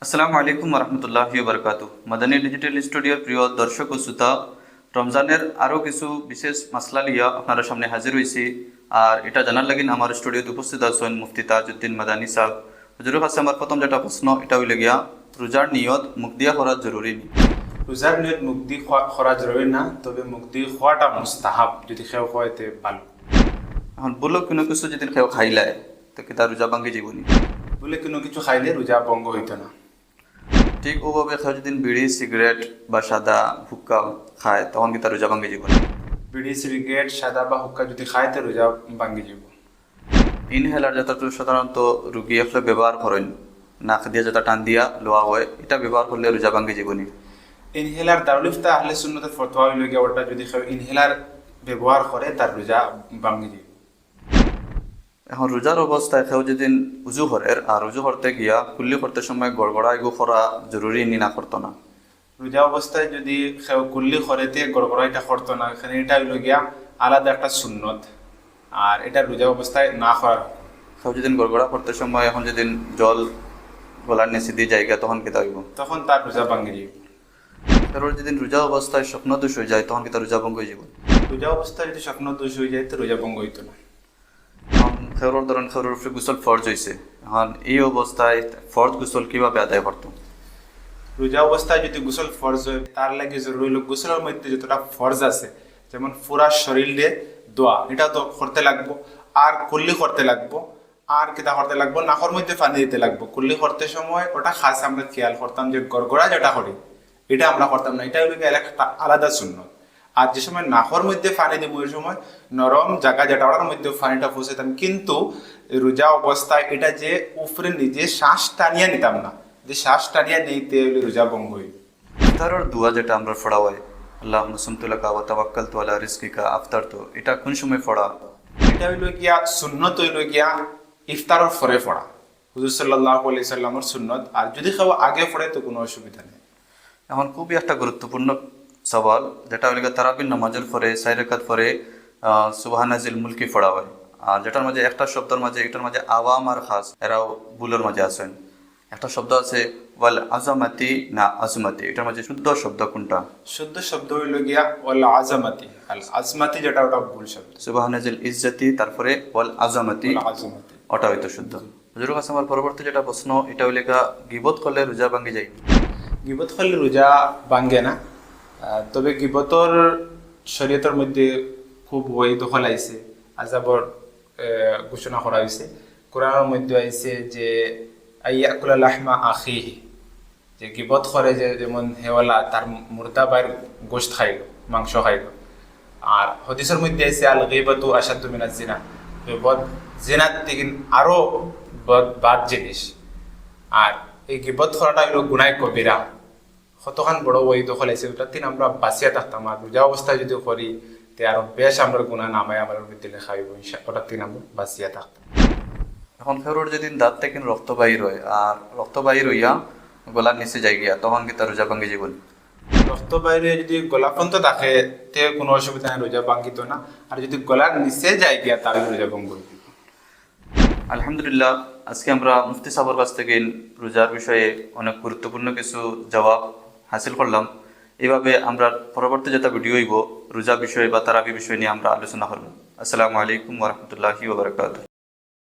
আসসালামু আলাইকুম রহমতুল্লাহি বারকাতু। মাদানী ডিজিটাল স্টুডিওর প্রিয় দর্শক ও শ্রোতা, রমজানের আরও কিছু বিশেষ মাসলা লিয়া আপনারা সামনে হাজির হয়েছি। আর এটা জানার লাগিন আমার স্টুডিওতে উপস্থিত আছেন মুফতি তাজউদ্দিন মাদানী সাহেব। হুজুরের কাছে আমার প্রথম যেটা প্রশ্ন এটা হইলে গিয়া, রোজার নিয়ত মুখ দিয়া করা জরুরি নি? রোজার নিয়ত মুক্তি করা জরুরি না, তবে মুক্তি হওয়াটা মুস্তাহাব, যদি কেউ হয়তে ভালো। এখন বলো কোনো কিছু যদি কেউ খাইলায় তো কি তার রোজা ভাঙ্গি জীবনী? বলে কোনো কিছু খাইলে রোজা ভঙ্গ হইতো না। ঠিক ওভাবে কেউ যদি বিড়ি সিগারেট বা সাদা হুক্কা খায় তখন কি তার রোজা ভাঙ্গি জীবনী? বিড়ি সিগারেট সাদা বা হুক্কা যদি খায় তো রোজা ভাঙ্গি যাব। ইনহেলার যেটা তো সাধারণত রুগী আসলে ব্যবহার করেন, নাক দিয়ে যেটা টান দিয়া লোয়া হয়, এটা ব্যবহার করলে রোজা ভাঙ্গি জীবনী? ইনহেলার দারুল ইফতা আহলে সুন্নতের ফতোয়া হইল গিয়া, ওটা যদি কেউ ইনহেলার ব্যবহার করে তার রোজা ভাঙ্গি যাব। এখন রোজার অবস্থায় কেউ যেদিন উজু করের আর উজু করতে গিয়া কুল্লি করতে সময় গড়গড়া এগু করা জরুরি নি না করতো না? রোজা অবস্থায় যদি কেউ কুল্লি করেতে গড়গড়াইটা করতো না, এখানে এটা হইল গিয়া আলাদা একটা সুন্নত, আর এটা রোজা অবস্থায় না করার। কেউ যেদিন গড়গড়া করতে সময় এখন যেদিন জল গলার নিচে দিয়ে জায়গা তখন কি হইব? তখন তার রোজা ভাঙ্গি যাব। কারণ যেদিন রোজা অবস্থায় স্বপ্ন দোষ হয়ে যায় তখন কি তার রোজা ভঙ্গ হয়ে যাব? রোজা অবস্থায় যদি স্বপ্ন দোষ হয়ে যায় তো রোজা ভঙ্গ হইতো না। খেউর ধরেন খেউর উপরে গোসল ফরজ হয়েছে, এখন এই অবস্থায় ফরজ গোসল কিভাবে আদায় করতো? রোজা অবস্থায় যদি গোসল ফরজ হয়, তার লাগে জরুরি হলো গোসলের মধ্যে যতটা ফরজ আছে, যেমন পুরা শরীর দিয়ে দোয়া, এটা তো করতে লাগবো, আর কুল্লি করতে লাগবো, আর কিতা করতে লাগবো, নাকর মধ্যে পানি দিতে লাগবো। কুল্লি করতে সময় ওটা খাস আমরা খেয়াল করতাম, যে গড়গড়া যেটা করি এটা আমরা করতাম না, এটা হলো একটা আলাদা সুন্নত। আর যে সময় নাকর মধ্যে পানি দিব ওই সময় নরম জায়গা যেটা ওটার মধ্যে পানিটা ফুসেতাম, কিন্তু রোজা অবস্থায় এটা যে উপরে নিজে শ্বাস টানিয়ে নিতাম না, যে শ্বাস টানিয়ে নিতে হলে রোজা ভঙ্গ হইবে। ইফতারের দোয়া যেটা আমরা পড়া হয়, আল্লাহুম্মা সুমতু লাকা ওয়া তাওয়াক্কালতু আলা রিজকিকা আফতারতু, এটা কোন সময় পড়া? এটা হইল গিয়া সুন্নত, হইল গিয়া ইফতারের পরে পড়া, হুজুর সাল্লাল্লাহু আলাইহি সাল্লামের সুন্নত। আর যদি কেউ আগে পড়ে তো কোনো অসুবিধা নেই। এখন খুবই একটা গুরুত্বপূর্ণ সওয়াল, যেটা হলো তারাবির নামাজের পরে 4 রাকাত পরে সুবহানাজিল মুলকি পড়া হয়। আর যেটার মাঝে একটা শব্দের মাঝে এটার মাঝে আওয়াম আর খাস এরাও বুলের মাঝে আছেন। একটা শব্দ আছে ওয়াল আজামাতি না আজমাতি, এটার মাঝে শুদ্ধ শব্দ কোনটা? শুদ্ধ শব্দ হইল গিয়া ওয়াল আজামাতি, আল আজমাতি যেটা ওটা ভুল শব্দ। সুবহানাজিল ইজ্জতি তারপরে ওয়াল আজামাতি, ওয়াল আজমাতি ওটা হয়তো শুদ্ধ। হুজুর কাছে আমার পরবর্তী যেটা প্রশ্ন এটা হইলে গিবত করলে রোজা ভাঙ্গি যায়? গিবত করলে রোজা ভাঙ্গে না, তবে গিবতর শরীয়তের মধ্যে খুব ওই দখল আইছে, আযাবর ঘোষণা করা হয়েছে। কোরআনের মধ্যে আইছে যে আইয়াকুলা লাহমা আখিহি, যে গিবত করে, যে যেমন হেওয়ালা তার মুর্দা বাইর গোশত খাইল, মাংস খাইল। আর হাদিসের মধ্যে আইছে আল গীবাতু আশাদ্দু মিনাজ জিনা, গিবত জিনাত থেকে আরো বাদ জিনিস। আর এই গিবত করাটা হলো গুনাহ কবিরা, কতখান বড় ওই দখল আছে, ওটা তিন আমরা বাঁচিয়া থাকতাম। আর রোজা অবস্থায় যদি করি তে আরো বেশ আমরা গুনাহ নামায় আমার মধ্যে লেখা হইব, ওটা তিন আমরা বাঁচিয়া থাকতাম। এখন খেউর যেদিন দাঁত থেকে রক্ত বাহির হয় আর রক্ত বাহির হইয়া গলার নিচে যাই গিয়া তখন কি তার রোজা ভাঙ্গি জীবন? রক্ত বাইরে যদি গলা পর্যন্ত থাকে তে কোনো অসুবিধা নেই, রোজা ভাঙ্গিত না। আর যদি গলার নিচে যায় গিয়া তাহলে রোজা ভঙ্গ হইবে। আলহামদুলিল্লাহ, আজকে আমরা মুফতি সাহেবের কাছ থেকে রোজার বিষয়ে অনেক গুরুত্বপূর্ণ কিছু জবাব হাসিল করলাম। এইভাবে আমরা পরবর্তী যেটা ভিডিও হইব রোজা বিষয় বা তারাবি বিষয় নিয়ে আমরা আলোচনা করব। আসসালামু আলাইকুম ওয়া রাহমাতুল্লাহি ওয়া বারাকাতুহু।